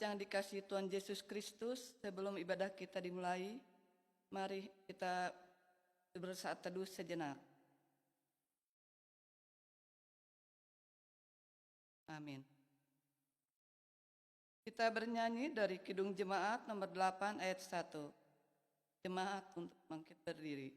yang dikasihi Tuhan Yesus Kristus, sebelum ibadah kita dimulai, mari kita bersaat teduh sejenak. Amin. Kita bernyanyi dari Kidung Jemaat nomor 8 ayat 1. Jemaat untuk bangkit berdiri.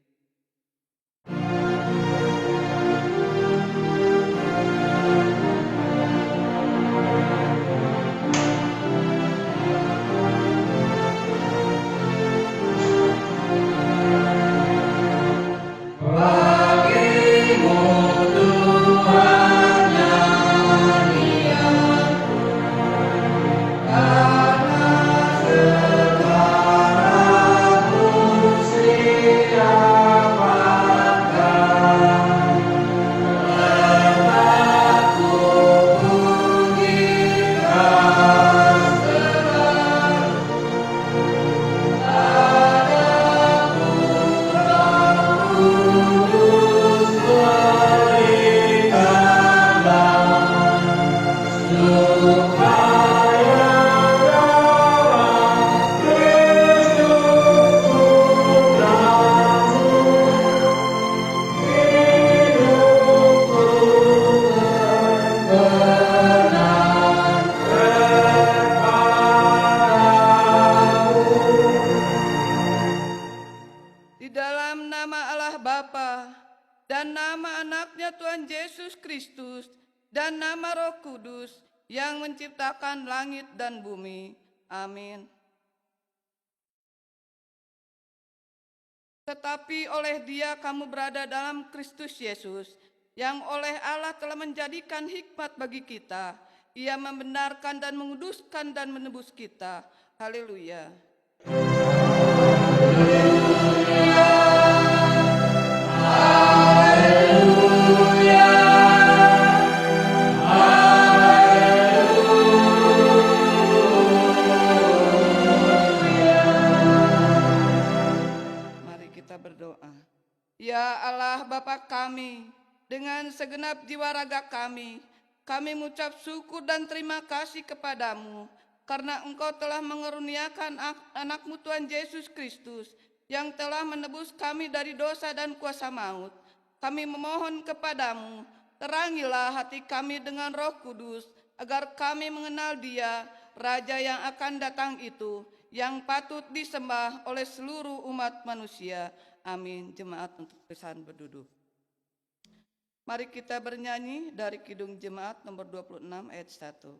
Dan nama Roh Kudus yang menciptakan langit dan bumi. Amin. Tetapi oleh Dia kamu berada dalam Kristus Yesus, yang oleh Allah telah menjadikan hikmat bagi kita. Ia membenarkan dan menguduskan dan menebus kita. Haleluya. Ya Allah Bapa kami, dengan segenap jiwa raga kami mengucap syukur dan terima kasih kepadamu, karena Engkau telah mengaruniakan anak-Mu Tuhan Yesus Kristus, yang telah menebus kami dari dosa dan kuasa maut. Kami memohon kepadamu, terangilah hati kami dengan Roh Kudus, agar kami mengenal Dia, Raja yang akan datang itu, yang patut disembah oleh seluruh umat manusia. Amin. Jemaat untuk pesan berduduk. Mari kita bernyanyi dari Kidung Jemaat nomor 26 ayat 1.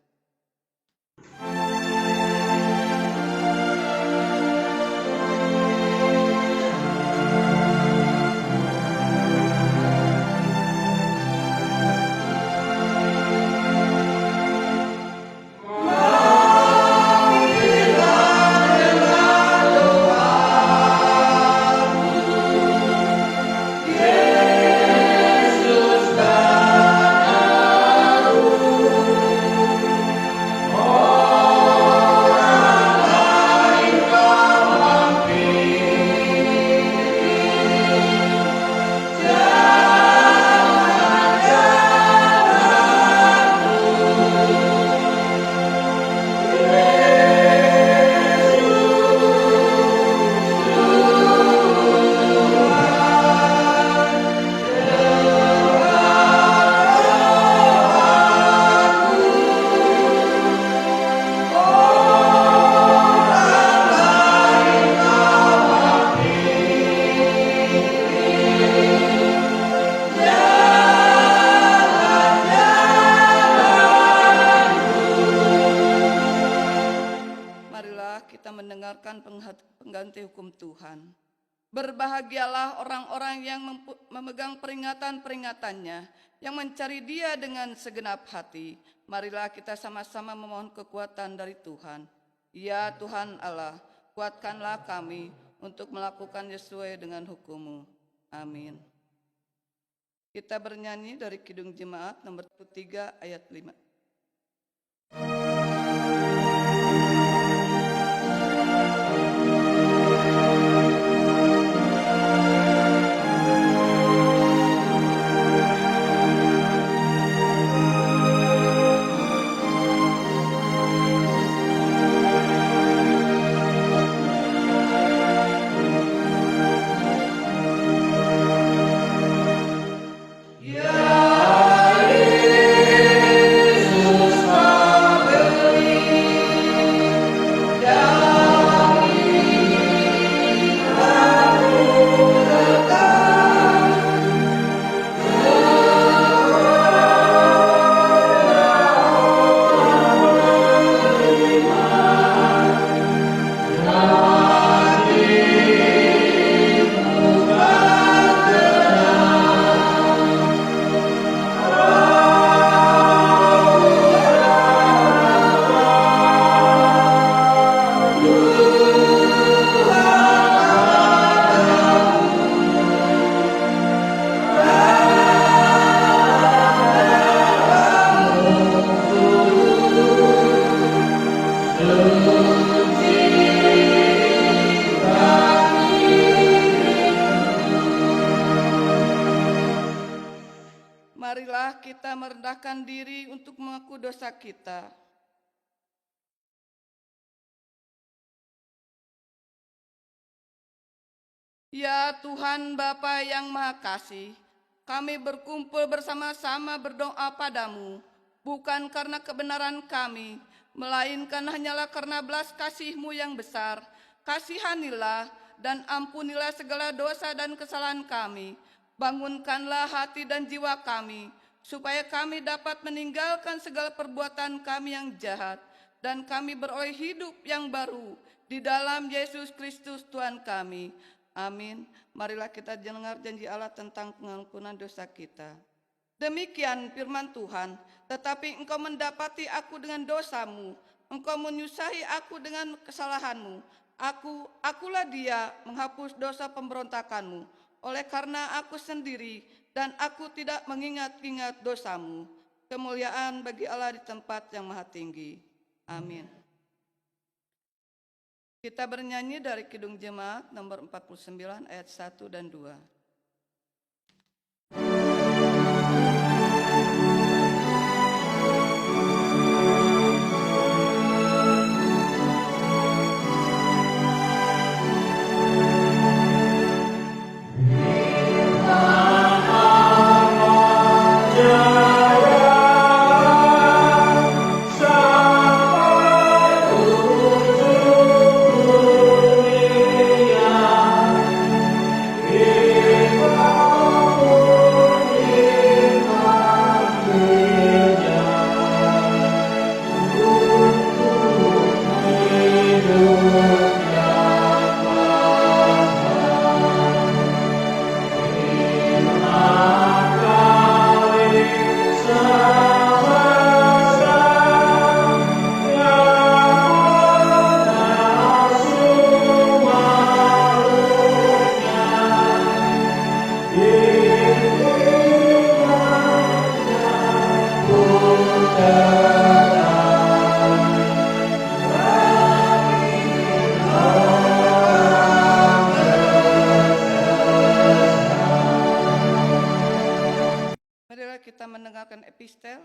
Pengganti hukum Tuhan. Berbahagialah orang-orang yang memegang peringatan-peringatannya, yang mencari Dia dengan segenap hati. Marilah kita sama-sama memohon kekuatan dari Tuhan. Ya Tuhan Allah, kuatkanlah kami untuk melakukan sesuai dengan hukum-Mu. Amin. Kita bernyanyi dari Kidung Jemaat nomor 3 ayat 5. kita merendahkan diri untuk mengaku dosa kita. Ya Tuhan Bapa yang Maha Kasih, kami berkumpul bersama-sama berdoa padamu, bukan karena kebenaran kami, melainkan hanyalah karena belas kasih-Mu yang besar. Kasihanilah dan ampunilah segala dosa dan kesalahan kami. Bangunkanlah hati dan jiwa kami, supaya kami dapat meninggalkan segala perbuatan kami yang jahat, dan kami beroleh hidup yang baru di dalam Yesus Kristus Tuhan kami. Amin. Marilah kita dengar janji Allah tentang pengampunan dosa kita. Demikian firman Tuhan, tetapi engkau mendapati aku dengan dosamu, engkau menyusahi aku dengan kesalahanmu. Akulah dia menghapus dosa pemberontakanmu, oleh karena aku sendiri dan aku tidak mengingat-ingat dosamu. Kemuliaan bagi Allah di tempat yang maha tinggi. Amin. Kita bernyanyi dari Kidung Jemaat nomor 49 ayat 1 dan 2. Epistel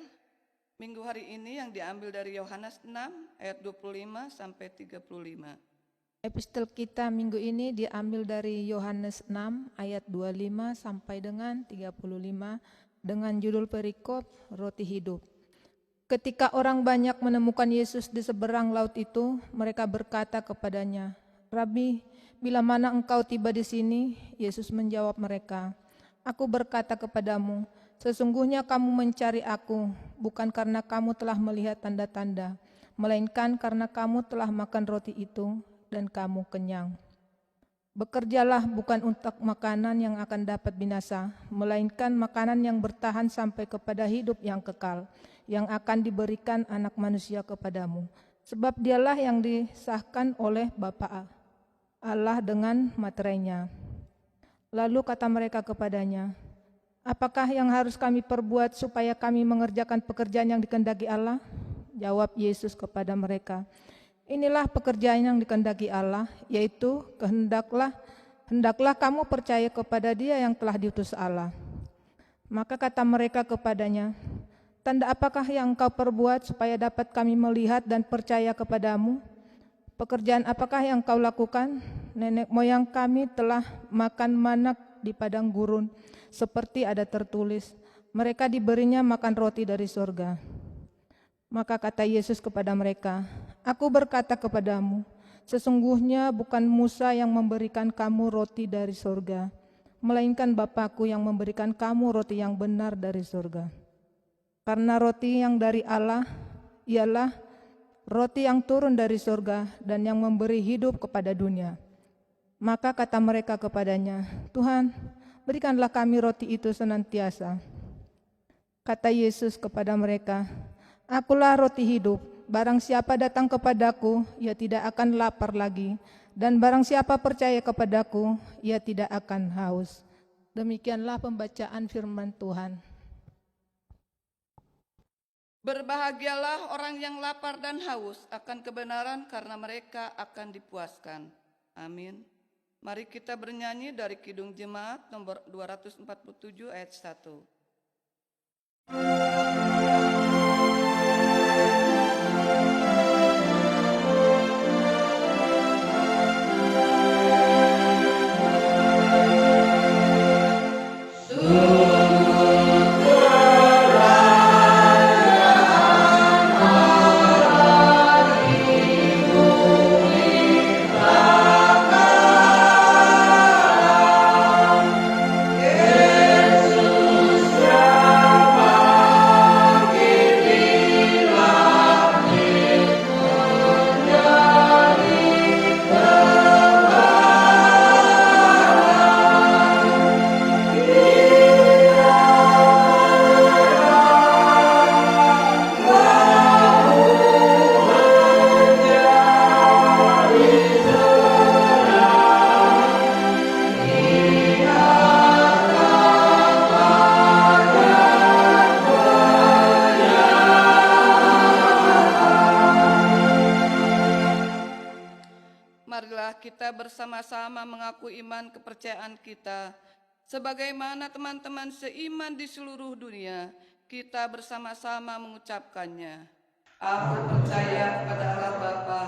minggu hari ini yang diambil dari Yohanes 6 ayat 25 sampai 35. Epistel kita minggu ini diambil dari Yohanes 6 ayat 25 sampai dengan 35 dengan judul perikop Roti Hidup. Ketika orang banyak menemukan Yesus di seberang laut itu, mereka berkata kepadanya, "Rabi, bila mana engkau tiba di sini?" Yesus menjawab mereka, "Aku berkata kepadamu, sesungguhnya kamu mencari aku, bukan karena kamu telah melihat tanda-tanda, melainkan karena kamu telah makan roti itu dan kamu kenyang. Bekerjalah bukan untuk makanan yang akan dapat binasa, melainkan makanan yang bertahan sampai kepada hidup yang kekal, yang akan diberikan Anak Manusia kepadamu. Sebab dialah yang disahkan oleh Bapa Allah dengan materainya." Lalu kata mereka kepadanya, "Apakah yang harus kami perbuat supaya kami mengerjakan pekerjaan yang dikehendaki Allah?" Jawab Yesus kepada mereka, "Inilah pekerjaan yang dikehendaki Allah, yaitu hendaklah kamu percaya kepada Dia yang telah diutus Allah." Maka kata mereka kepadanya, "Tanda apakah yang engkau perbuat supaya dapat kami melihat dan percaya kepadamu? Pekerjaan apakah yang engkau lakukan? Nenek moyang kami telah makan manak di padang gurun, seperti ada tertulis, mereka diberinya makan roti dari surga." Maka kata Yesus kepada mereka, "Aku berkata kepadamu, sesungguhnya bukan Musa yang memberikan kamu roti dari surga, melainkan Bapa-Ku yang memberikan kamu roti yang benar dari surga. Karena roti yang dari Allah ialah roti yang turun dari surga dan yang memberi hidup kepada dunia." Maka kata mereka kepadanya, "Tuhan, berikanlah kami roti itu senantiasa." Kata Yesus kepada mereka, "Akulah roti hidup. Barang siapa datang kepadaku, ia tidak akan lapar lagi. Dan barang siapa percaya kepadaku, ia tidak akan haus." Demikianlah pembacaan firman Tuhan. Berbahagialah orang yang lapar dan haus akan kebenaran, karena mereka akan dipuaskan. Amin. Mari kita bernyanyi dari Kidung Jemaat nomor 247 ayat 1. Marilah kita bersama-sama mengaku iman kepercayaan kita. Sebagaimana teman-teman seiman di seluruh dunia, kita bersama-sama mengucapkannya. Aku percaya kepada Allah Bapa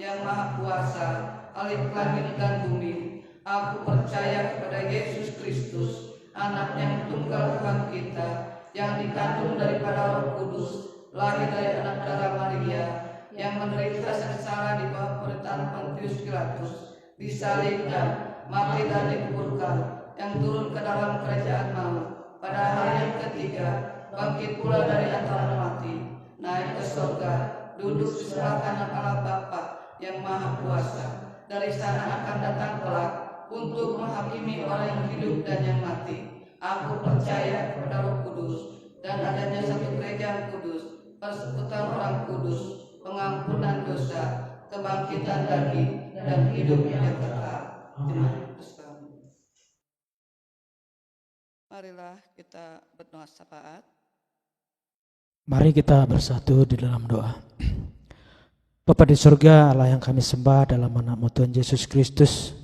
yang Maha Kuasa, Khalik langit dan bumi. Aku percaya kepada Yesus Kristus, Anak yang tunggal Tuhan kita, yang dikandung daripada Roh Kudus, lahir dari anak darah Maria, yang menderita sengsara di bawah pemerintahan Pontius Pilatus, disalibkan, mati dan dikuburkan, yang turun ke dalam kerajaan maut, pada hari yang ketiga bangkit pula dari antara mati, naik ke surga, duduk di sebelah kanan Allah Bapa yang Maha Kuasa. Dari sana akan datang kelak untuk menghakimi orang yang hidup dan yang mati. Aku percaya kepada Roh Kudus dan adanya satu gereja yang kudus, persekutuan orang kudus, pengampunan dosa, kebangkitan daging, dan hidup yang kekal. Marilah kita berdoa syafaat. Mari kita bersatu di dalam doa. Bapa di surga, Allah yang kami sembah dalam nama Tuhan Yesus Kristus,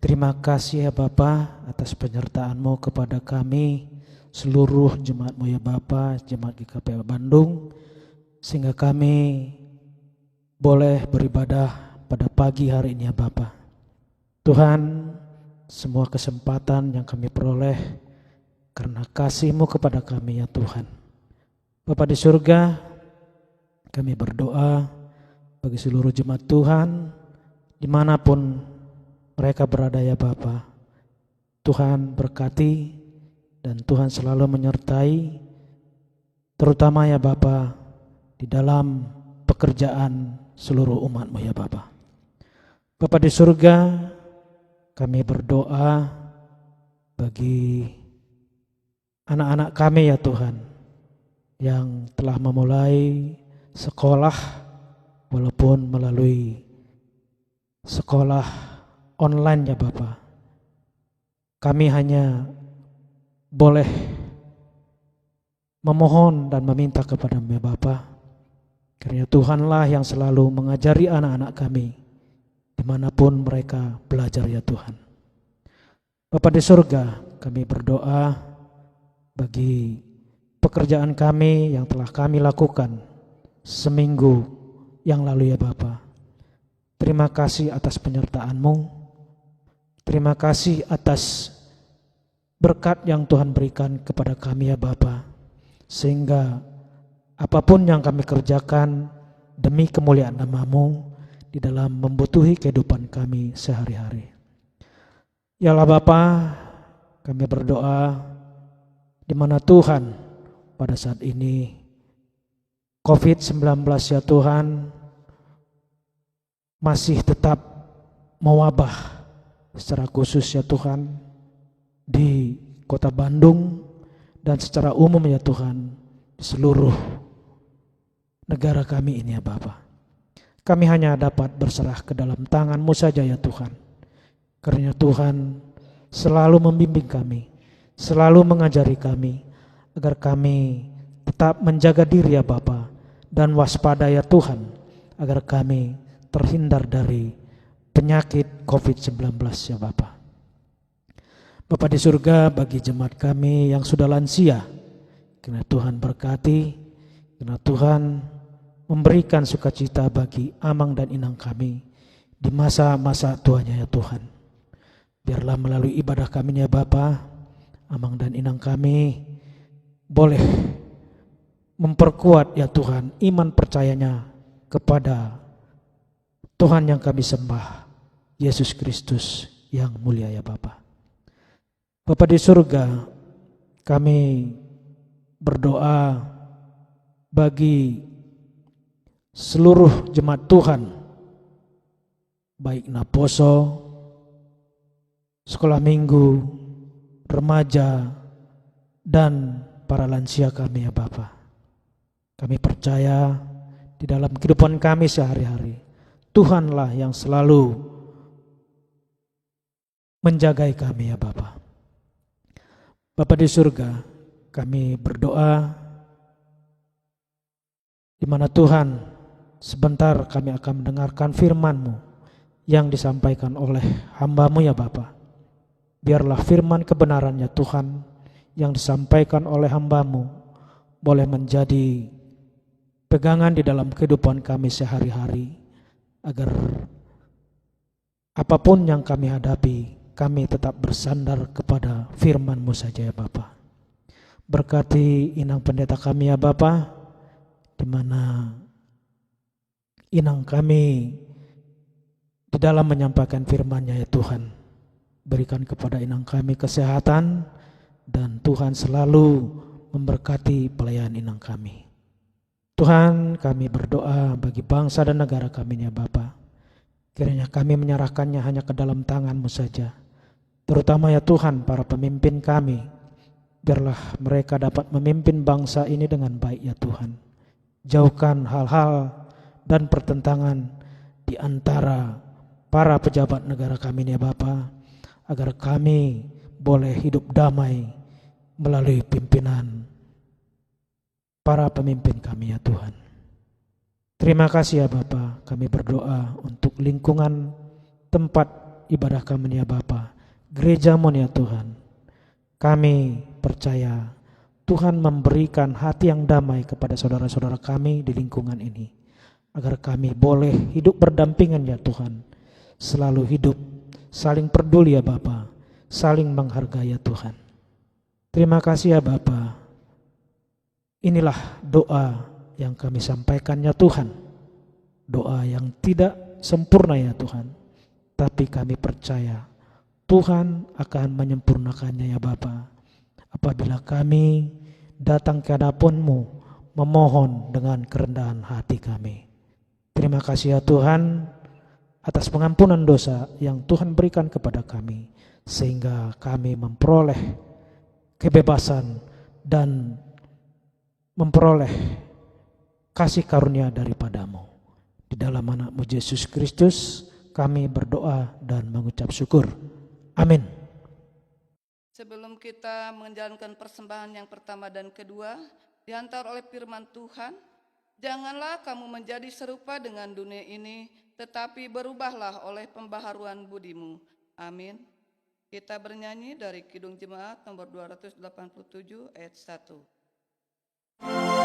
terima kasih ya Bapa atas penyertaan-Mu kepada kami, seluruh jemaat-Mu ya Bapa, jemaat GKP Bandung, sehingga kami boleh beribadah pada pagi hari ini ya Bapa. Tuhan, semua kesempatan yang kami peroleh karena kasih-Mu kepada kami ya Tuhan. Bapa di surga, kami berdoa bagi seluruh jemaat Tuhan dimanapun mereka berada ya Bapa. Tuhan berkati dan Tuhan selalu menyertai, terutama ya Bapa di dalam pekerjaan seluruh umat-Mu ya Bapa. Bapa di surga, kami berdoa bagi anak-anak kami ya Tuhan yang telah memulai sekolah walaupun melalui sekolah online ya Bapa. Kami hanya boleh memohon dan meminta kepada-Mu ya Bapa, karena Tuhanlah yang selalu mengajari anak-anak kami dimanapun mereka belajar ya Tuhan. Bapa di surga, kami berdoa bagi pekerjaan kami yang telah kami lakukan seminggu yang lalu ya Bapa. Terima kasih atas penyertaan-Mu. Terima kasih atas berkat yang Tuhan berikan kepada kami ya Bapa, sehingga apapun yang kami kerjakan demi kemuliaan nama-Mu di dalam membutuhi kehidupan kami sehari-hari. Ya Allah Bapa, kami berdoa di mana Tuhan pada saat ini COVID-19 ya Tuhan masih tetap mewabah secara khusus ya Tuhan di kota Bandung dan secara umum ya Tuhan di seluruh negara kami ini ya Bapa. Kami hanya dapat berserah ke dalam tangan-Mu saja ya Tuhan, karena Tuhan selalu membimbing kami, selalu mengajari kami agar kami tetap menjaga diri ya Bapa dan waspada ya Tuhan, agar kami terhindar dari penyakit COVID-19 ya Bapa. Bapa di surga, bagi jemaat kami yang sudah lansia, Karena Tuhan berkati, karena Tuhan memberikan sukacita bagi Amang dan Inang kami di masa-masa tuanya ya Tuhan. Biarlah melalui ibadah kami ya Bapa, Amang dan Inang kami boleh memperkuat ya Tuhan iman percayanya kepada Tuhan yang kami sembah, Yesus Kristus yang mulia ya Bapa. Bapa di surga, kami berdoa bagi seluruh jemaat Tuhan, baik Naposo, sekolah minggu, remaja, dan para lansia kami ya Bapa. Kami percaya di dalam kehidupan kami sehari-hari, Tuhanlah yang selalu menjagai kami ya Bapa. Bapa di surga, kami berdoa di mana Tuhan sebentar kami akan mendengarkan firman-Mu yang disampaikan oleh hamba-Mu ya Bapa. Biarlah firman kebenaran ya Tuhan yang disampaikan oleh hamba-Mu boleh menjadi pegangan di dalam kehidupan kami sehari-hari, agar apapun yang kami hadapi, kami tetap bersandar kepada firman-Mu saja ya Bapa. Berkati Inang pendeta kami ya Bapa, di mana Inang kami di dalam menyampaikan firman-Nya ya Tuhan. Berikan kepada Inang kami kesehatan, dan Tuhan selalu memberkati pelayanan Inang kami. Tuhan, kami berdoa bagi bangsa dan negara kami ya Bapa. Kiranya kami menyerahkannya hanya ke dalam tangan-Mu saja. Terutama ya Tuhan para pemimpin kami. Biarlah mereka dapat memimpin bangsa ini dengan baik ya Tuhan. Jauhkan hal-hal dan pertentangan di antara para pejabat negara kami ini ya Bapa, agar kami boleh hidup damai melalui pimpinan para pemimpin kami ya Tuhan. Terima kasih ya Bapa, kami berdoa untuk lingkungan tempat ibadah kami ya Bapa, gereja-Mu ya Tuhan. Kami percaya Tuhan memberikan hati yang damai kepada saudara-saudara kami di lingkungan ini, agar kami boleh hidup berdampingan ya Tuhan, selalu hidup saling peduli ya Bapa, saling menghargai ya Tuhan. Terima kasih ya Bapa. Inilah doa yang kami sampaikan ya Tuhan, doa yang tidak sempurna ya Tuhan, tapi kami percaya Tuhan akan menyempurnakannya ya Bapa, apabila kami datang ke hadapan-Mu memohon dengan kerendahan hati kami. Terima kasih ya Tuhan atas pengampunan dosa yang Tuhan berikan kepada kami, sehingga kami memperoleh kebebasan dan memperoleh kasih karunia daripada-Mu. Di dalam nama-Mu Yesus Kristus kami berdoa dan mengucap syukur. Amin. Sebelum kita menjalankan persembahan yang pertama dan kedua, diantar oleh firman Tuhan, janganlah kamu menjadi serupa dengan dunia ini, tetapi berubahlah oleh pembaharuan budimu. Amin. Kita bernyanyi dari Kidung Jemaat nomor 287 ayat 1. Oh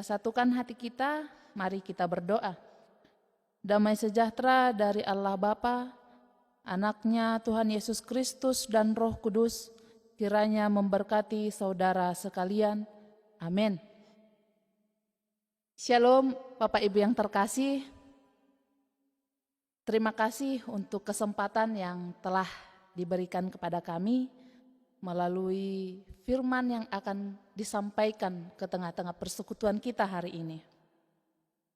Kita satukan hati kita, mari kita berdoa. Damai sejahtera dari Allah Bapa, Anaknya Tuhan Yesus Kristus dan Roh Kudus, kiranya memberkati saudara sekalian. Amin. Shalom Bapak Ibu yang terkasih. Terima kasih untuk kesempatan yang telah diberikan kepada kami melalui firman yang akan disampaikan ke tengah-tengah persekutuan kita hari ini.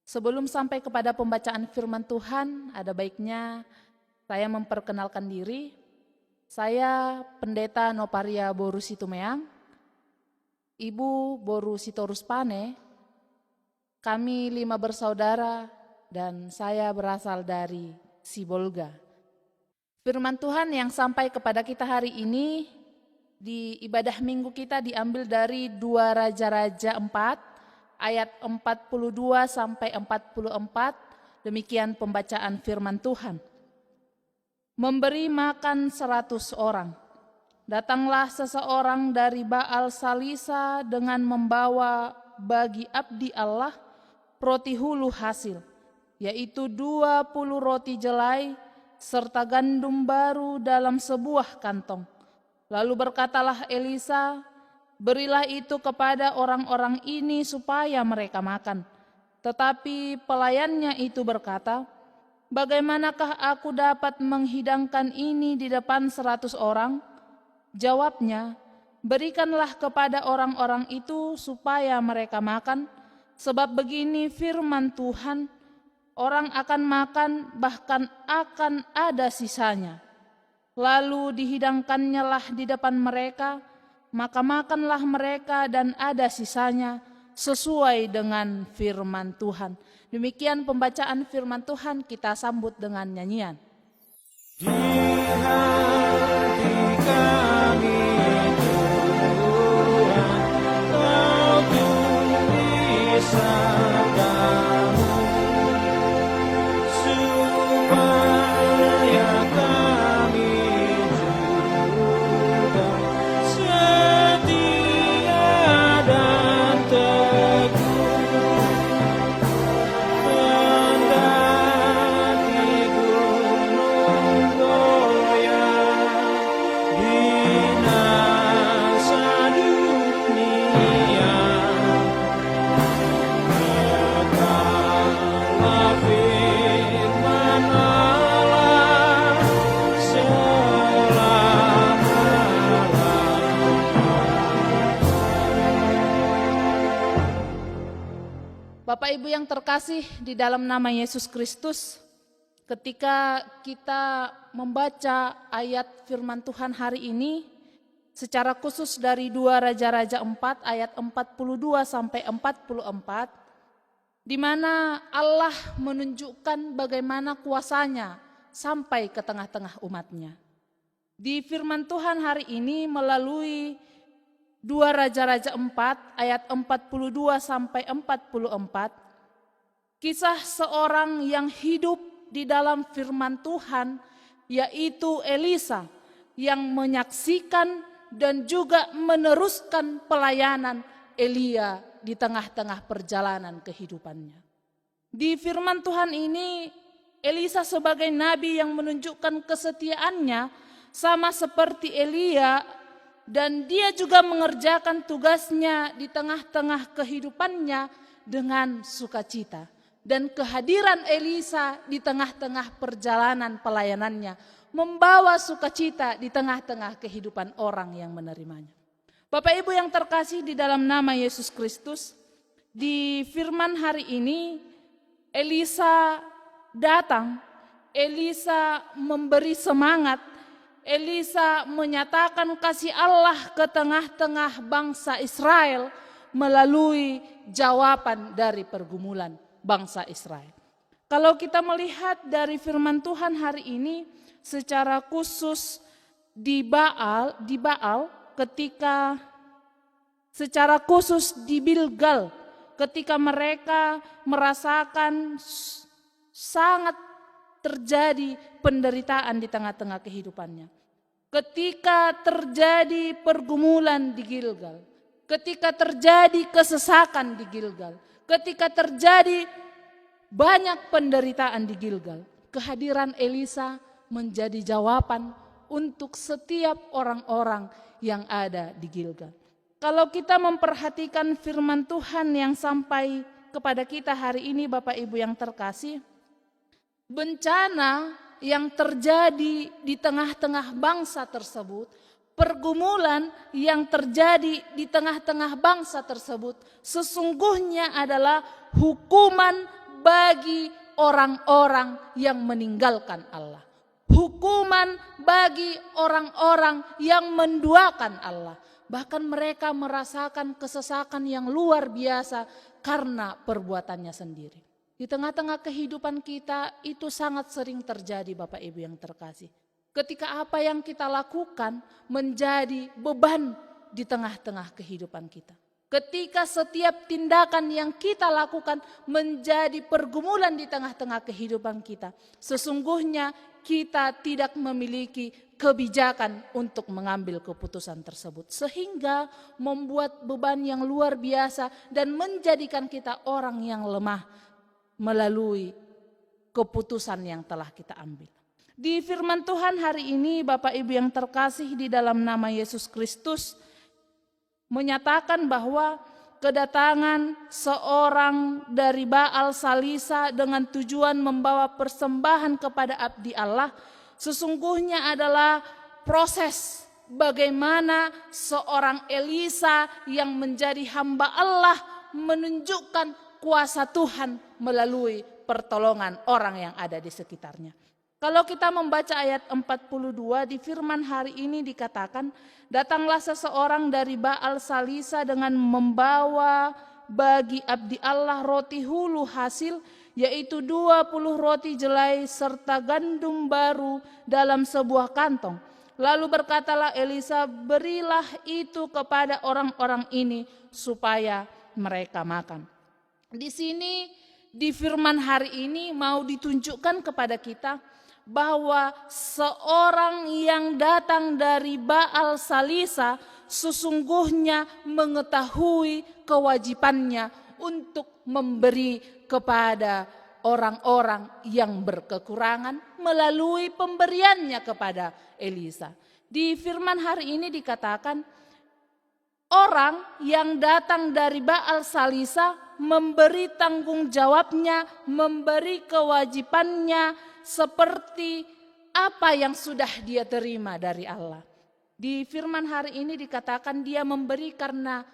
Sebelum sampai kepada pembacaan firman Tuhan, ada baiknya saya memperkenalkan diri. Saya Pendeta Noparia Boru Situmeang, Ibu Boru Sitorus Pane. Kami 5 bersaudara dan saya berasal dari Sibolga. Firman Tuhan yang sampai kepada kita hari ini di ibadah minggu kita diambil dari 2 Raja-Raja 4 ayat 42 sampai 44. Demikian pembacaan firman Tuhan. Memberi makan 100 orang. Datanglah seseorang dari Baal Salisa dengan membawa bagi abdi Allah roti hulu hasil, yaitu 20 roti jelai serta gandum baru dalam sebuah kantong. Lalu berkatalah Elisa, berilah itu kepada orang-orang ini supaya mereka makan. Tetapi pelayannya itu berkata, bagaimanakah aku dapat menghidangkan ini di depan 100 orang? Jawabnya, berikanlah kepada orang-orang itu supaya mereka makan, sebab begini firman Tuhan, orang akan makan bahkan akan ada sisanya. Lalu dihidangkannya lah di depan mereka, maka makanlah mereka dan ada sisanya sesuai dengan firman Tuhan. Demikian pembacaan firman Tuhan, kita sambut dengan nyanyian. Di hati kami Tuhan, Kau tulis sabdamu, supaya kami juga setia dan teguh, mendaki gunung goyang, binasa dunia, tetaplah firman Allah selama-lamanya. Bapak Ibu yang terkasih di dalam nama Yesus Kristus, ketika kita membaca ayat firman Tuhan hari ini, secara khusus dari 2 Raja-Raja 4 ayat 42 sampai 44, di mana Allah menunjukkan bagaimana kuasanya sampai ke tengah-tengah umatnya. Di firman Tuhan hari ini melalui 2 Raja-Raja 4 ayat 42 sampai 44, kisah seorang yang hidup di dalam firman Tuhan, yaitu Elisa, yang menyaksikan dan juga meneruskan pelayanan Elia di tengah-tengah perjalanan kehidupannya. Di firman Tuhan ini, Elisa sebagai nabi yang menunjukkan kesetiaannya sama seperti Elia, dan dia juga mengerjakan tugasnya di tengah-tengah kehidupannya dengan sukacita. Dan kehadiran Elisa di tengah-tengah perjalanan pelayanannya membawa sukacita di tengah-tengah kehidupan orang yang menerimanya. Bapak Ibu yang terkasih di dalam nama Yesus Kristus, di firman hari ini Elisa datang, Elisa memberi semangat, Elisa menyatakan kasih Allah ke tengah-tengah bangsa Israel melalui jawaban dari pergumulan bangsa Israel. Kalau kita melihat dari firman Tuhan hari ini, secara khusus di Baal ketika secara khusus di Gilgal, ketika mereka merasakan sangat terjadi penderitaan di tengah-tengah kehidupannya. Ketika terjadi pergumulan di Gilgal, ketika terjadi kesesakan di Gilgal, ketika terjadi banyak penderitaan di Gilgal, kehadiran Elisa menjadi jawaban untuk setiap orang-orang yang ada di Gilgal. Kalau kita memperhatikan firman Tuhan yang sampai kepada kita hari ini, Bapak Ibu yang terkasih, bencana yang terjadi di tengah-tengah bangsa tersebut, pergumulan yang terjadi di tengah-tengah bangsa tersebut sesungguhnya adalah hukuman bagi orang-orang yang meninggalkan Allah. Hukuman bagi orang-orang yang menduakan Allah. Bahkan mereka merasakan kesesakan yang luar biasa karena perbuatannya sendiri. Di tengah-tengah kehidupan kita itu sangat sering terjadi, Bapak Ibu yang terkasih. Ketika apa yang kita lakukan menjadi beban di tengah-tengah kehidupan kita. Ketika setiap tindakan yang kita lakukan menjadi pergumulan di tengah-tengah kehidupan kita. Sesungguhnya kita tidak memiliki kebijakan untuk mengambil keputusan tersebut. Sehingga membuat beban yang luar biasa dan menjadikan kita orang yang lemah melalui keputusan yang telah kita ambil. Di firman Tuhan hari ini Bapak Ibu yang terkasih di dalam nama Yesus Kristus menyatakan bahwa kedatangan seorang dari Baal Salisa dengan tujuan membawa persembahan kepada abdi Allah sesungguhnya adalah proses bagaimana seorang Elisa yang menjadi hamba Allah menunjukkan kuasa Tuhan melalui pertolongan orang yang ada di sekitarnya. Kalau kita membaca ayat 42 di firman hari ini dikatakan, datanglah seseorang dari Baal Salisa dengan membawa bagi abdi Allah roti hulu hasil, yaitu 20 roti jelai serta gandum baru dalam sebuah kantong. Lalu berkatalah Elisa, berilah itu kepada orang-orang ini supaya mereka makan. Di sini di firman hari ini mau ditunjukkan kepada kita bahwa seorang yang datang dari Baal Salisa sesungguhnya mengetahui kewajibannya untuk memberi kepada orang-orang yang berkekurangan melalui pemberiannya kepada Elisa. Di firman hari ini dikatakan orang yang datang dari Baal Salisa memberi tanggung jawabnya, memberi kewajibannya seperti apa yang sudah dia terima dari Allah. Di firman hari ini dikatakan dia memberi karena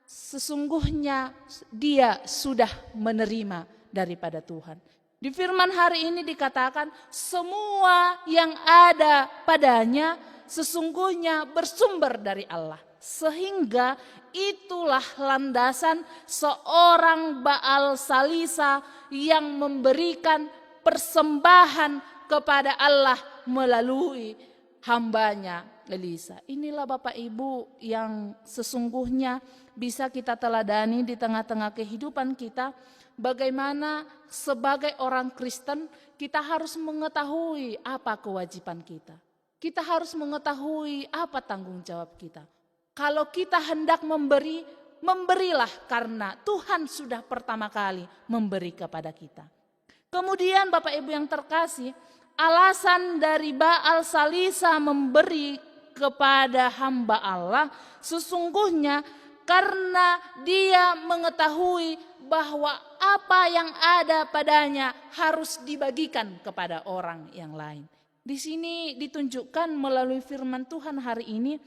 sesungguhnya dia sudah menerima daripada Tuhan. Di firman hari ini dikatakan semua yang ada padanya sesungguhnya bersumber dari Allah. Sehingga itulah landasan seorang Baal Salisa yang memberikan persembahan kepada Allah melalui hambanya Elisa. Inilah Bapak Ibu yang sesungguhnya bisa kita teladani di tengah-tengah kehidupan kita. Bagaimana sebagai orang Kristen kita harus mengetahui apa kewajiban kita. Kita harus mengetahui apa tanggung jawab kita. Kalau kita hendak memberi, memberilah karena Tuhan sudah pertama kali memberi kepada kita. Kemudian Bapak Ibu yang terkasih, alasan dari Baal Salisa memberi kepada hamba Allah sesungguhnya karena dia mengetahui bahwa apa yang ada padanya harus dibagikan kepada orang yang lain. Di sini ditunjukkan melalui firman Tuhan hari ini,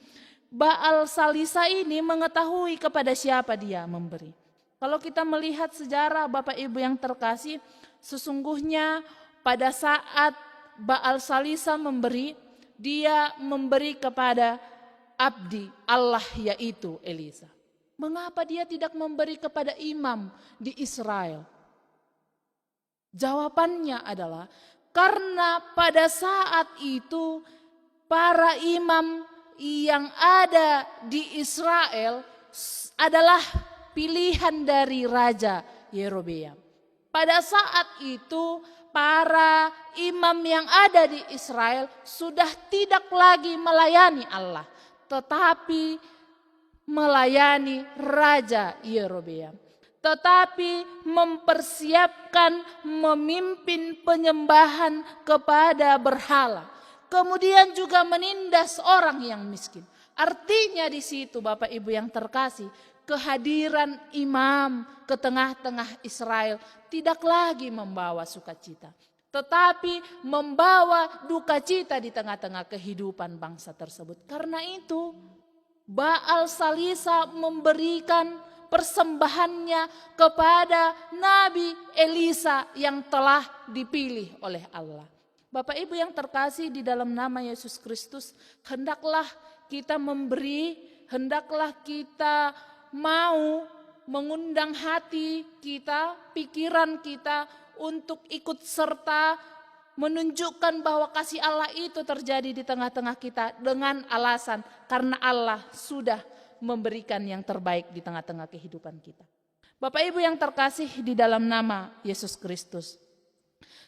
Baal Salisa ini mengetahui kepada siapa dia memberi. Kalau kita melihat sejarah Bapak Ibu yang terkasih, sesungguhnya pada saat Baal Salisa memberi, dia memberi kepada abdi Allah yaitu Elisa. Mengapa dia tidak memberi kepada imam di Israel? Jawabannya adalah karena pada saat itu para imam yang ada di Israel adalah pilihan dari Raja Yerobeam. Pada saat itu para imam yang ada di Israel sudah tidak lagi melayani Allah, tetapi melayani Raja Yerobeam. tetapi mempersiapkan memimpin penyembahan kepada berhala. Kemudian juga menindas orang yang miskin. Artinya di situ Bapak Ibu yang terkasih, kehadiran imam ke tengah-tengah Israel tidak lagi membawa sukacita, tetapi membawa duka cita di tengah-tengah kehidupan bangsa tersebut. Karena itu Baal Salisa memberikan persembahannya kepada Nabi Elisa yang telah dipilih oleh Allah. Bapak Ibu yang terkasih di dalam nama Yesus Kristus, hendaklah kita memberi, hendaklah kita mau mengundang hati kita, pikiran kita untuk ikut serta menunjukkan bahwa kasih Allah itu terjadi di tengah-tengah kita dengan alasan karena Allah sudah memberikan yang terbaik di tengah-tengah kehidupan kita. Bapak Ibu yang terkasih di dalam nama Yesus Kristus,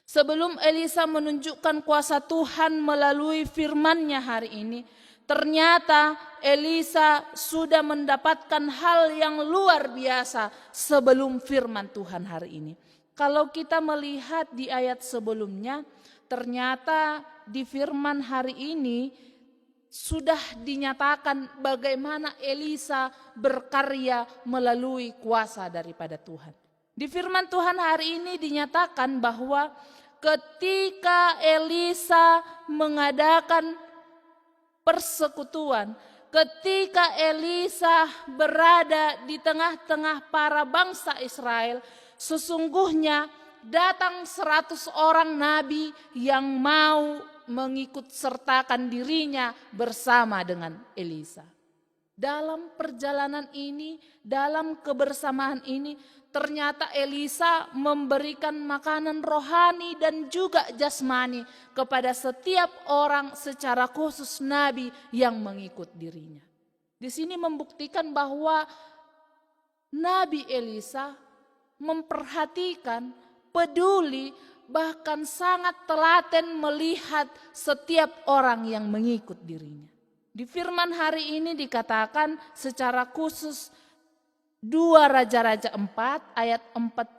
sebelum Elisa menunjukkan kuasa Tuhan melalui firman-Nya hari ini, ternyata Elisa sudah mendapatkan hal yang luar biasa sebelum firman Tuhan hari ini. Kalau kita melihat di ayat sebelumnya, ternyata di firman hari ini sudah dinyatakan bagaimana Elisa berkarya melalui kuasa daripada Tuhan. Di firman Tuhan hari ini dinyatakan bahwa ketika Elisa mengadakan persekutuan, ketika Elisa berada di tengah-tengah para bangsa Israel, sesungguhnya datang 100 orang nabi yang mau mengikut sertakan dirinya bersama dengan Elisa. Dalam perjalanan ini, dalam kebersamaan ini, ternyata Elisa memberikan makanan rohani dan juga jasmani kepada setiap orang, secara khusus nabi yang mengikut dirinya. Di sini membuktikan bahwa Nabi Elisa memperhatikan, peduli, bahkan sangat telaten melihat setiap orang yang mengikut dirinya. Di firman hari ini dikatakan secara khusus 2 Raja-Raja 4 ayat 42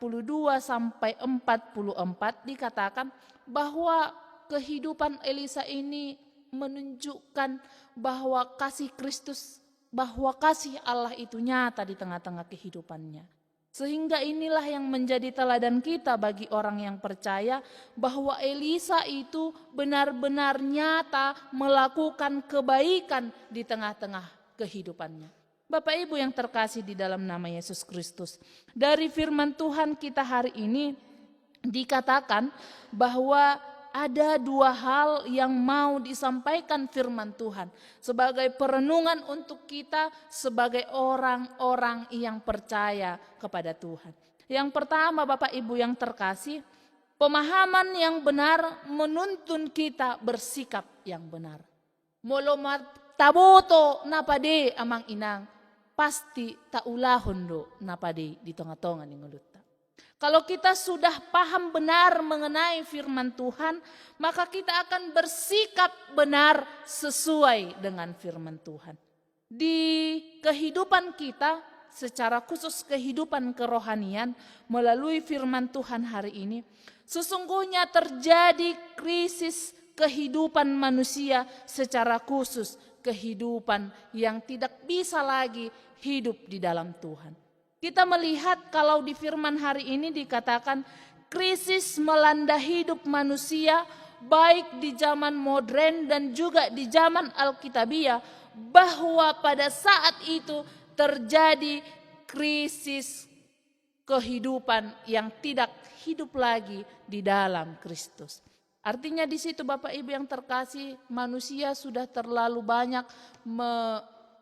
sampai 44 dikatakan bahwa kehidupan Elisa ini menunjukkan bahwa kasih Kristus, bahwa kasih Allah itu nyata di tengah-tengah kehidupannya. Sehingga inilah yang menjadi teladan kita bagi orang yang percaya bahwa Elisa itu benar-benar nyata melakukan kebaikan di tengah-tengah kehidupannya. Bapak Ibu yang terkasih di dalam nama Yesus Kristus, dari firman Tuhan kita hari ini dikatakan bahwa ada 2 hal yang mau disampaikan firman Tuhan sebagai perenungan untuk kita sebagai orang-orang yang percaya kepada Tuhan. Yang pertama Bapak Ibu yang terkasih, pemahaman yang benar menuntun kita bersikap yang benar. Molomat taboto napade amang inang, pasti taulahon do napade di tengah-tengah ni ngelut. Kalau kita sudah paham benar mengenai firman Tuhan, maka kita akan bersikap benar sesuai dengan firman Tuhan. Di kehidupan kita, secara khusus kehidupan kerohanian, melalui firman Tuhan hari ini, sesungguhnya terjadi krisis kehidupan manusia, secara khusus kehidupan yang tidak bisa lagi hidup di dalam Tuhan. Kita melihat kalau di firman hari ini dikatakan krisis melanda hidup manusia baik di zaman modern dan juga di zaman Alkitabiah, bahwa pada saat itu terjadi krisis kehidupan yang tidak hidup lagi di dalam Kristus. Artinya di situ Bapak Ibu yang terkasih, manusia sudah terlalu banyak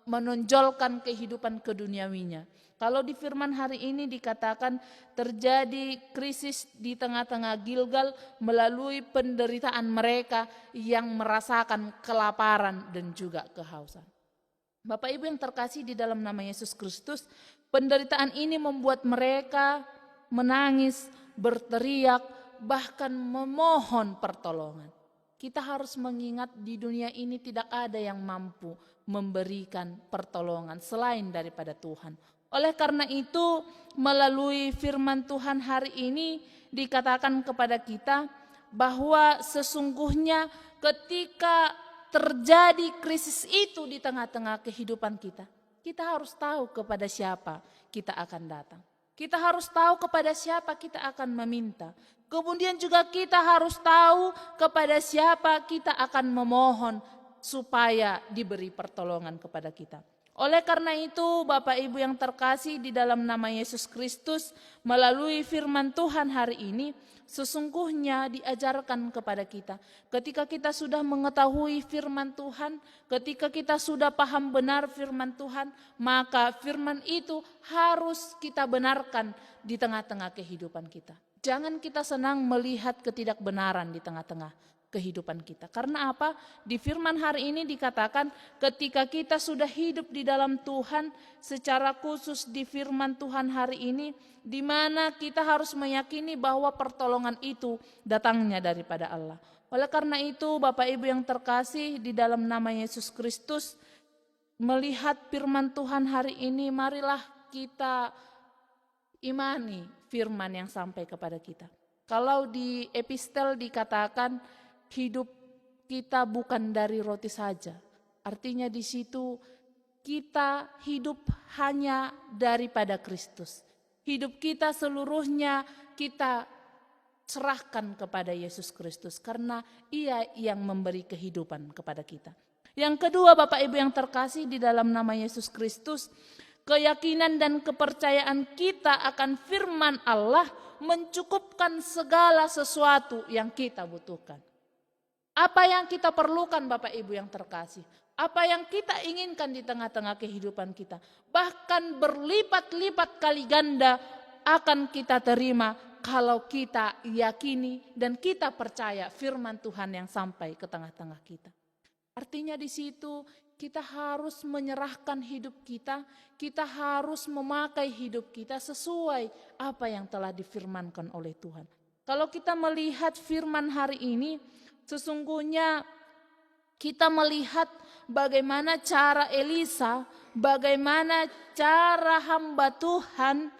menonjolkan kehidupan keduniawinya. Kalau di firman hari ini dikatakan terjadi krisis di tengah-tengah Gilgal melalui penderitaan mereka yang merasakan kelaparan dan juga kehausan. Bapak Ibu yang terkasih di dalam nama Yesus Kristus, penderitaan ini membuat mereka menangis, berteriak, bahkan memohon pertolongan. Kita harus mengingat di dunia ini tidak ada yang mampu memberikan pertolongan selain daripada Tuhan. Oleh karena itu, melalui firman Tuhan hari ini dikatakan kepada kita bahwa sesungguhnya ketika terjadi krisis itu di tengah-tengah kehidupan kita, kita harus tahu kepada siapa kita akan datang. Kita harus tahu kepada siapa kita akan meminta. Kemudian juga kita harus tahu kepada siapa kita akan memohon supaya diberi pertolongan kepada kita. Oleh karena itu, Bapak Ibu yang terkasih di dalam nama Yesus Kristus, melalui firman Tuhan hari ini, sesungguhnya diajarkan kepada kita. Ketika kita sudah mengetahui firman Tuhan, ketika kita sudah paham benar firman Tuhan, maka firman itu harus kita benarkan di tengah-tengah kehidupan kita. Jangan kita senang melihat ketidakbenaran di tengah-tengah kehidupan kita. Karena apa? Di firman hari ini dikatakan ketika kita sudah hidup di dalam Tuhan, secara khusus di firman Tuhan hari ini, di mana kita harus meyakini bahwa pertolongan itu datangnya daripada Allah. Oleh karena itu, Bapak Ibu yang terkasih di dalam nama Yesus Kristus, melihat firman Tuhan hari ini, marilah kita imani firman yang sampai kepada kita. Kalau di epistel dikatakan hidup kita bukan dari roti saja. Artinya di situ kita hidup hanya daripada Kristus. Hidup kita seluruhnya kita serahkan kepada Yesus Kristus karena Ia yang memberi kehidupan kepada kita. Yang kedua, Bapak Ibu yang terkasih di dalam nama Yesus Kristus, keyakinan dan kepercayaan kita akan firman Allah mencukupkan segala sesuatu yang kita butuhkan. Apa yang kita perlukan Bapak Ibu yang terkasih, apa yang kita inginkan di tengah-tengah kehidupan kita, bahkan berlipat-lipat kali ganda akan kita terima kalau kita yakini dan kita percaya firman Tuhan yang sampai ke tengah-tengah kita. Artinya di situ kita harus menyerahkan hidup kita, kita harus memakai hidup kita sesuai apa yang telah difirmankan oleh Tuhan. Kalau kita melihat firman hari ini, sesungguhnya kita melihat bagaimana cara Elisa, bagaimana cara hamba Tuhan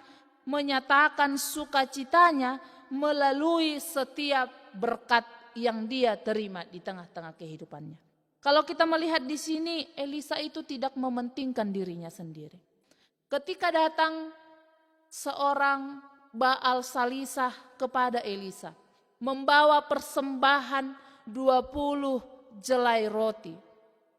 menyatakan sukacitanya melalui setiap berkat yang dia terima di tengah-tengah kehidupannya. Kalau kita melihat di sini, Elisa itu tidak mementingkan dirinya sendiri. Ketika datang seorang Baal Salisah kepada Elisa, membawa persembahan 20 jelai roti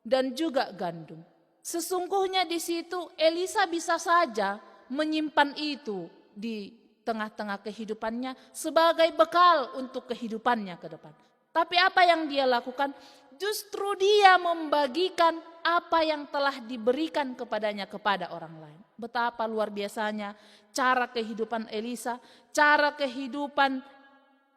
dan juga gandum. Sesungguhnya di situ Elisa bisa saja menyimpan itu di tengah-tengah kehidupannya sebagai bekal untuk kehidupannya ke depan. Tapi apa yang dia lakukan? Justru dia membagikan apa yang telah diberikan kepadanya kepada orang lain. Betapa luar biasanya cara kehidupan Elisa, cara kehidupan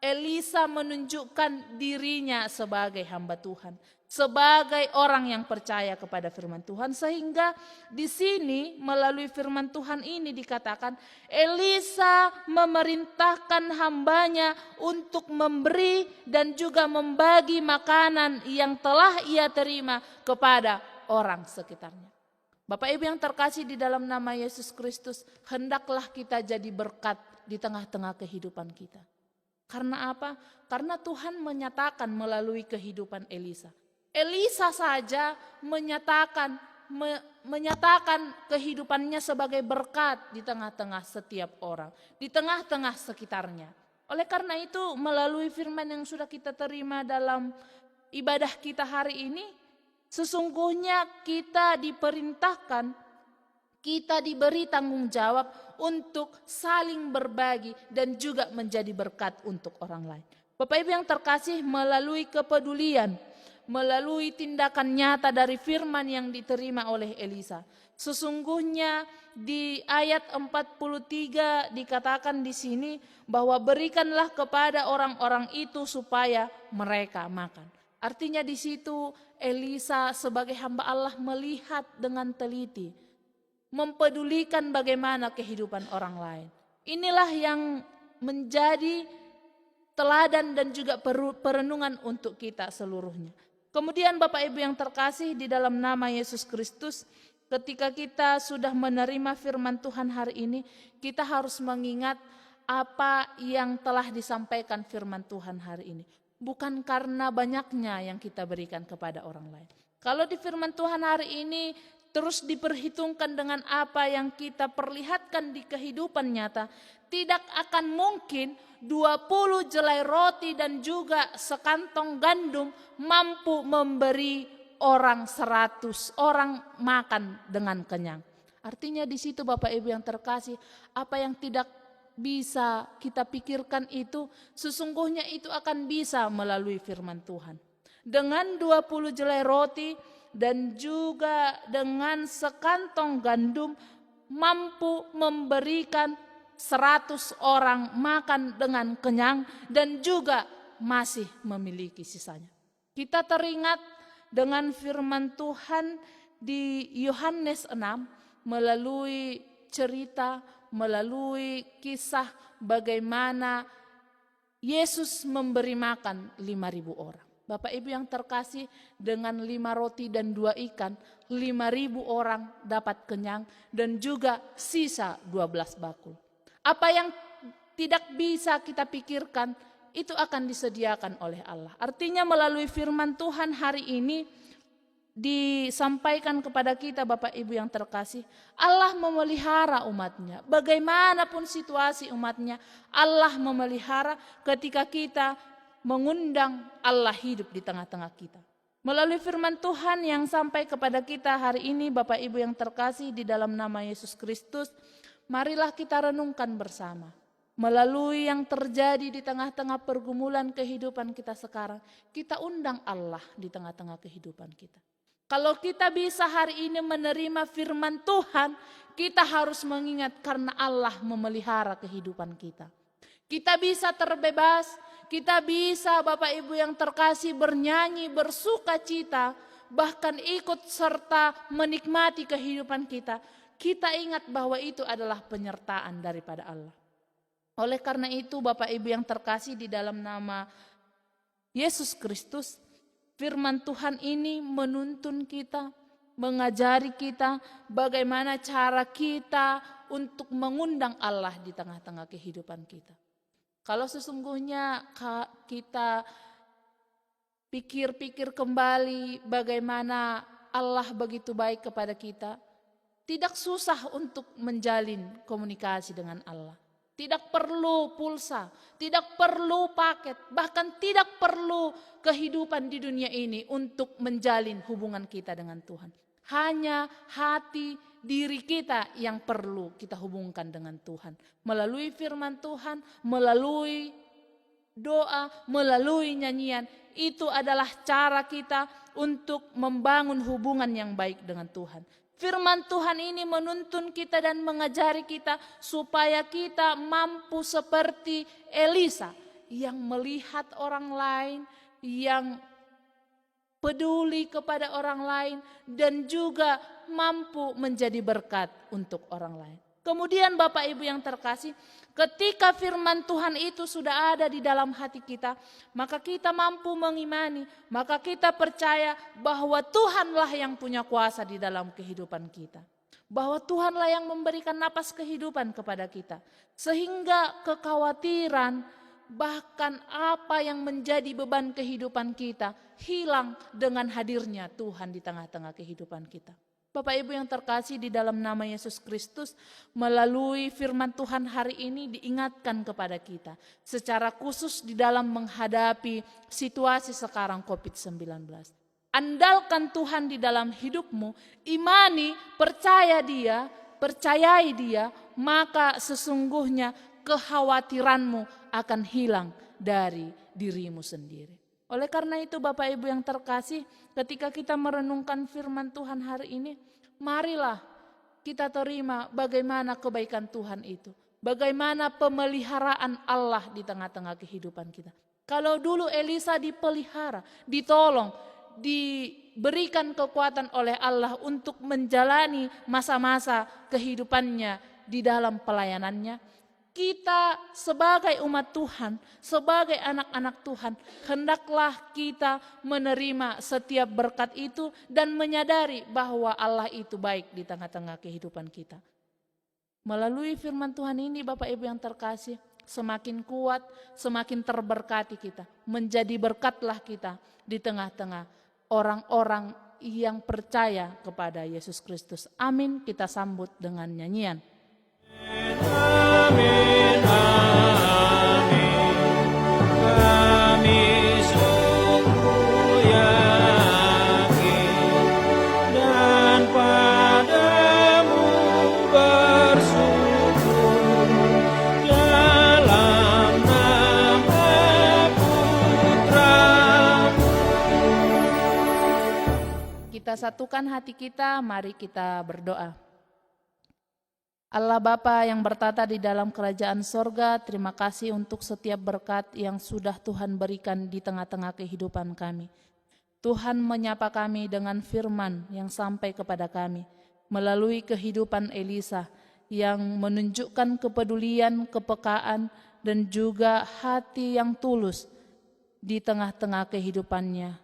Elisa menunjukkan dirinya sebagai hamba Tuhan, sebagai orang yang percaya kepada firman Tuhan, sehingga di sini melalui firman Tuhan ini dikatakan Elisa memerintahkan hambanya untuk memberi dan juga membagi makanan yang telah ia terima kepada orang sekitarnya. Bapak Ibu yang terkasih di dalam nama Yesus Kristus, hendaklah kita jadi berkat di tengah-tengah kehidupan kita. Karena apa? Karena Tuhan menyatakan melalui kehidupan Elisa. Elisa saja menyatakan kehidupannya sebagai berkat di tengah-tengah setiap orang, di tengah-tengah sekitarnya. Oleh karena itu, melalui firman yang sudah kita terima dalam ibadah kita hari ini, sesungguhnya kita diperintahkan, kita diberi tanggung jawab untuk saling berbagi dan juga menjadi berkat untuk orang lain. Bapak Ibu yang terkasih, melalui kepedulian, melalui tindakan nyata dari firman yang diterima oleh Elisa. Sesungguhnya di ayat 43 dikatakan di sini bahwa berikanlah kepada orang-orang itu supaya mereka makan. Artinya di situ Elisa sebagai hamba Allah melihat dengan teliti, mempedulikan bagaimana kehidupan orang lain. Inilah yang menjadi teladan dan juga perenungan untuk kita seluruhnya. Kemudian Bapak Ibu yang terkasih di dalam nama Yesus Kristus, ketika kita sudah menerima firman Tuhan hari ini, kita harus mengingat apa yang telah disampaikan firman Tuhan hari ini. Bukan karena banyaknya yang kita berikan kepada orang lain. Kalau di firman Tuhan hari ini terus diperhitungkan dengan apa yang kita perlihatkan di kehidupan nyata, tidak akan mungkin 20 jelai roti dan juga sekantong gandum mampu memberi orang 100 orang makan dengan kenyang. Artinya di situ Bapak Ibu yang terkasih, apa yang tidak bisa kita pikirkan itu sesungguhnya itu akan bisa melalui firman Tuhan. Dengan 20 jelai roti dan juga dengan sekantong gandum mampu memberikan 100 orang makan dengan kenyang dan juga masih memiliki sisanya. Kita teringat dengan firman Tuhan di Yohanes 6 melalui cerita, melalui kisah bagaimana Yesus memberi makan 5.000 orang. Bapak Ibu yang terkasih, dengan 5 roti dan 2 ikan, 5.000 orang dapat kenyang dan juga sisa 12 bakul. Apa yang tidak bisa kita pikirkan itu akan disediakan oleh Allah. Artinya melalui firman Tuhan hari ini disampaikan kepada kita Bapak Ibu yang terkasih, Allah memelihara umatnya. Bagaimanapun situasi umatnya, Allah memelihara ketika kita mengundang Allah hidup di tengah-tengah kita. Melalui firman Tuhan yang sampai kepada kita hari ini Bapak Ibu yang terkasih di dalam nama Yesus Kristus, marilah kita renungkan bersama. Melalui yang terjadi di tengah-tengah pergumulan kehidupan kita sekarang, kita undang Allah di tengah-tengah kehidupan kita. Kalau kita bisa hari ini menerima firman Tuhan, kita harus mengingat karena Allah memelihara kehidupan kita. Kita bisa terbebas, kita bisa Bapak Ibu yang terkasih bernyanyi, bersuka cita, bahkan ikut serta menikmati kehidupan kita. Kita ingat bahwa itu adalah penyertaan daripada Allah. Oleh karena itu Bapak Ibu yang terkasih di dalam nama Yesus Kristus, firman Tuhan ini menuntun kita, mengajari kita bagaimana cara kita untuk mengundang Allah di tengah-tengah kehidupan kita. Kalau sesungguhnya kita pikir-pikir kembali bagaimana Allah begitu baik kepada kita, tidak susah untuk menjalin komunikasi dengan Allah. Tidak perlu pulsa, tidak perlu paket, bahkan tidak perlu kehidupan di dunia ini untuk menjalin hubungan kita dengan Tuhan. Hanya hati diri kita yang perlu kita hubungkan dengan Tuhan. Melalui firman Tuhan, melalui doa, melalui nyanyian. Itu adalah cara kita untuk membangun hubungan yang baik dengan Tuhan. Firman Tuhan ini menuntun kita dan mengajari kita supaya kita mampu seperti Elisa yang melihat orang lain, yang peduli kepada orang lain dan juga mampu menjadi berkat untuk orang lain. Kemudian Bapak Ibu yang terkasih, ketika firman Tuhan itu sudah ada di dalam hati kita, maka kita mampu mengimani, maka kita percaya bahwa Tuhanlah yang punya kuasa di dalam kehidupan kita. Bahwa Tuhanlah yang memberikan napas kehidupan kepada kita. Sehingga kekhawatiran, bahkan apa yang menjadi beban kehidupan kita, hilang dengan hadirnya Tuhan di tengah-tengah kehidupan kita. Bapak Ibu yang terkasih di dalam nama Yesus Kristus, melalui firman Tuhan hari ini diingatkan kepada kita secara khusus di dalam menghadapi situasi sekarang COVID-19. Andalkan Tuhan di dalam hidupmu, imani, percayai Dia, maka sesungguhnya kekhawatiranmu akan hilang dari dirimu sendiri. Oleh karena itu Bapak Ibu yang terkasih, ketika kita merenungkan firman Tuhan hari ini, marilah kita terima bagaimana kebaikan Tuhan itu. Bagaimana pemeliharaan Allah di tengah-tengah kehidupan kita. Kalau dulu Elisa dipelihara, ditolong, diberikan kekuatan oleh Allah untuk menjalani masa-masa kehidupannya di dalam pelayanannya. Kita sebagai umat Tuhan, sebagai anak-anak Tuhan, hendaklah kita menerima setiap berkat itu dan menyadari bahwa Allah itu baik di tengah-tengah kehidupan kita. Melalui firman Tuhan ini Bapak Ibu yang terkasih, semakin kuat, semakin terberkati kita. Menjadi berkatlah kita di tengah-tengah orang-orang yang percaya kepada Yesus Kristus. Amin. Kita sambut dengan nyanyian. Amin, amin. Kami sungguh yakin dan padamu bersyukur dalam nama Putra-Mu. Kita satukan hati kita, mari kita berdoa. Allah Bapa yang bertata di dalam kerajaan sorga, terima kasih untuk setiap berkat yang sudah Tuhan berikan di tengah-tengah kehidupan kami. Tuhan menyapa kami dengan firman yang sampai kepada kami melalui kehidupan Elisa yang menunjukkan kepedulian, kepekaan, dan juga hati yang tulus di tengah-tengah kehidupannya.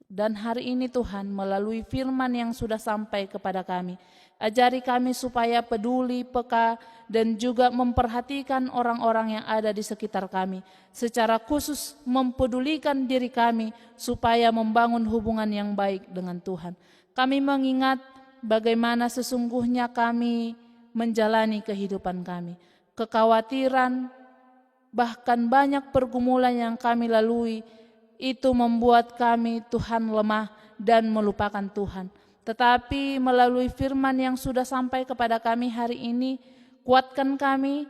Dan hari ini Tuhan melalui firman yang sudah sampai kepada kami, ajari kami supaya peduli, peka, dan juga memperhatikan orang-orang yang ada di sekitar kami. Secara khusus mempedulikan diri kami supaya membangun hubungan yang baik dengan Tuhan. Kami mengingat bagaimana sesungguhnya kami menjalani kehidupan kami. Kekhawatiran, bahkan banyak pergumulan yang kami lalui, itu membuat kami Tuhan lemah dan melupakan Tuhan. Tetapi melalui firman yang sudah sampai kepada kami hari ini, kuatkan kami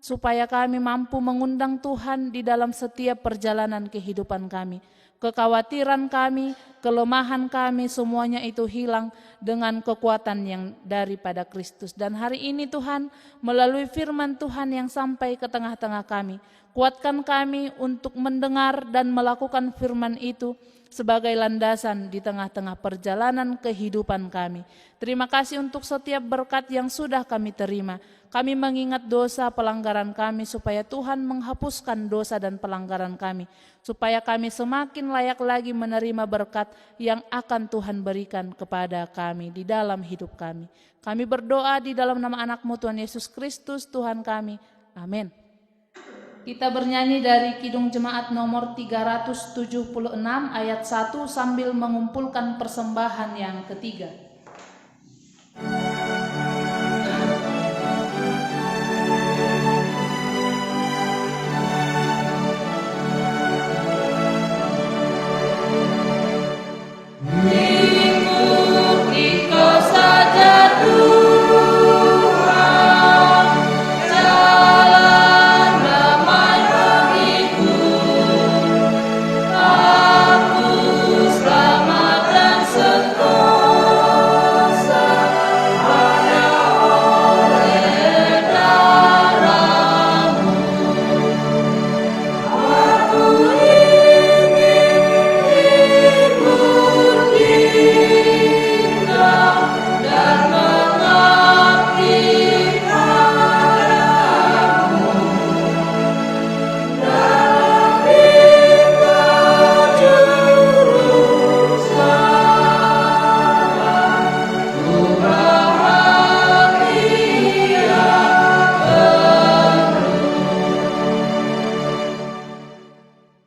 supaya kami mampu mengundang Tuhan di dalam setiap perjalanan kehidupan kami. Kekhawatiran kami, kelemahan kami, semuanya itu hilang dengan kekuatan yang daripada Kristus. Dan hari ini Tuhan, melalui firman Tuhan yang sampai ke tengah-tengah kami, kuatkan kami untuk mendengar dan melakukan firman itu sebagai landasan di tengah-tengah perjalanan kehidupan kami. Terima kasih untuk setiap berkat yang sudah kami terima. Kami mengingat dosa pelanggaran kami supaya Tuhan menghapuskan dosa dan pelanggaran kami. Supaya kami semakin layak lagi menerima berkat yang akan Tuhan berikan kepada kami di dalam hidup kami. Kami berdoa di dalam nama anak-Mu Tuhan Yesus Kristus Tuhan kami. Amin. Kita bernyanyi dari Kidung Jemaat nomor 376 ayat 1 sambil mengumpulkan persembahan yang ketiga.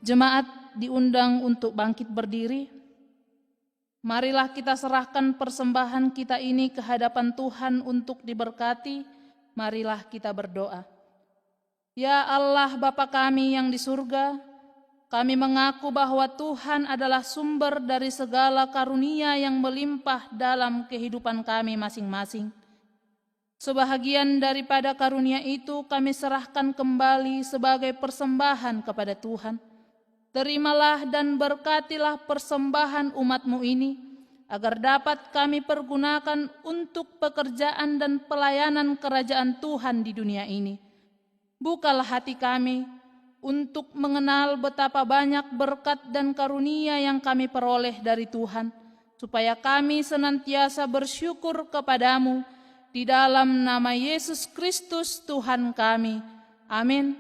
Jemaat diundang untuk bangkit berdiri. Marilah kita serahkan persembahan kita ini ke hadapan Tuhan untuk diberkati. Marilah kita berdoa. Ya Allah Bapa kami yang di surga, kami mengaku bahwa Tuhan adalah sumber dari segala karunia yang melimpah dalam kehidupan kami masing-masing. Sebahagian daripada karunia itu kami serahkan kembali sebagai persembahan kepada Tuhan. Terimalah dan berkatilah persembahan umat-Mu ini, agar dapat kami pergunakan untuk pekerjaan dan pelayanan kerajaan Tuhan di dunia ini. Bukalah hati kami untuk mengenal betapa banyak berkat dan karunia yang kami peroleh dari Tuhan, supaya kami senantiasa bersyukur kepada-Mu di dalam nama Yesus Kristus Tuhan kami. Amin.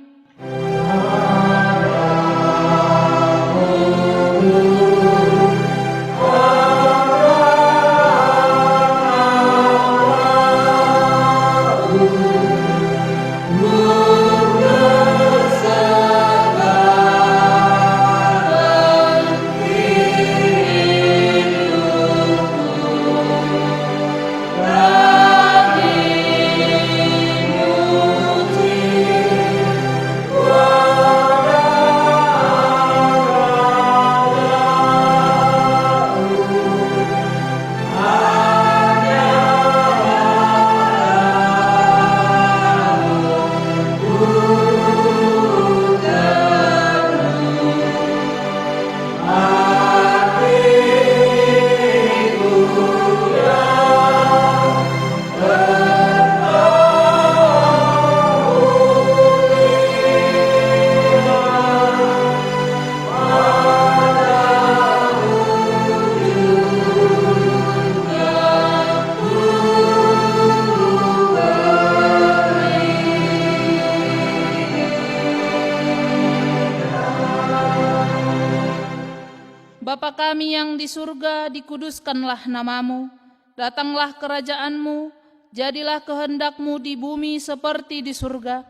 Bapa kami yang di surga, dikuduskanlah namamu, datanglah kerajaanmu, jadilah kehendakmu di bumi seperti di surga.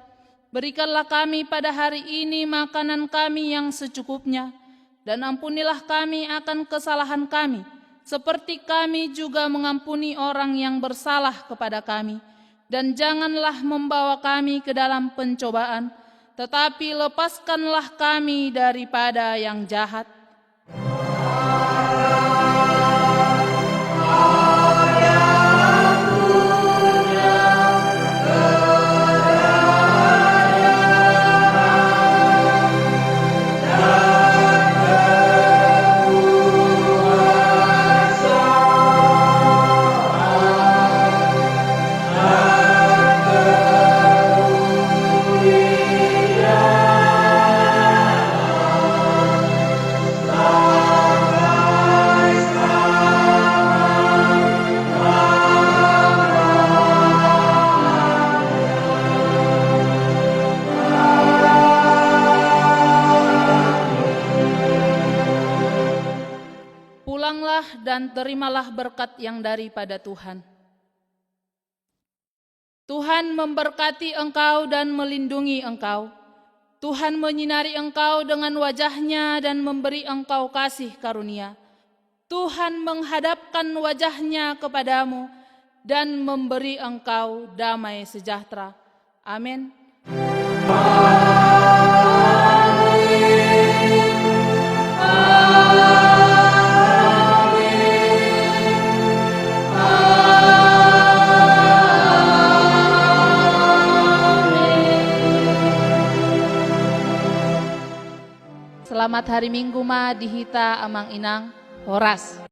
Berikanlah kami pada hari ini makanan kami yang secukupnya, dan ampunilah kami akan kesalahan kami, seperti kami juga mengampuni orang yang bersalah kepada kami. Dan janganlah membawa kami ke dalam pencobaan, tetapi lepaskanlah kami daripada yang jahat. Pulanglah dan terimalah berkat yang daripada Tuhan. Tuhan memberkati engkau dan melindungi engkau. Tuhan menyinari engkau dengan wajah-Nya dan memberi engkau kasih karunia. Tuhan menghadapkan wajah-Nya kepadamu dan memberi engkau damai sejahtera. Amin. Selamat hari Minggu ma dihita amang inang horas.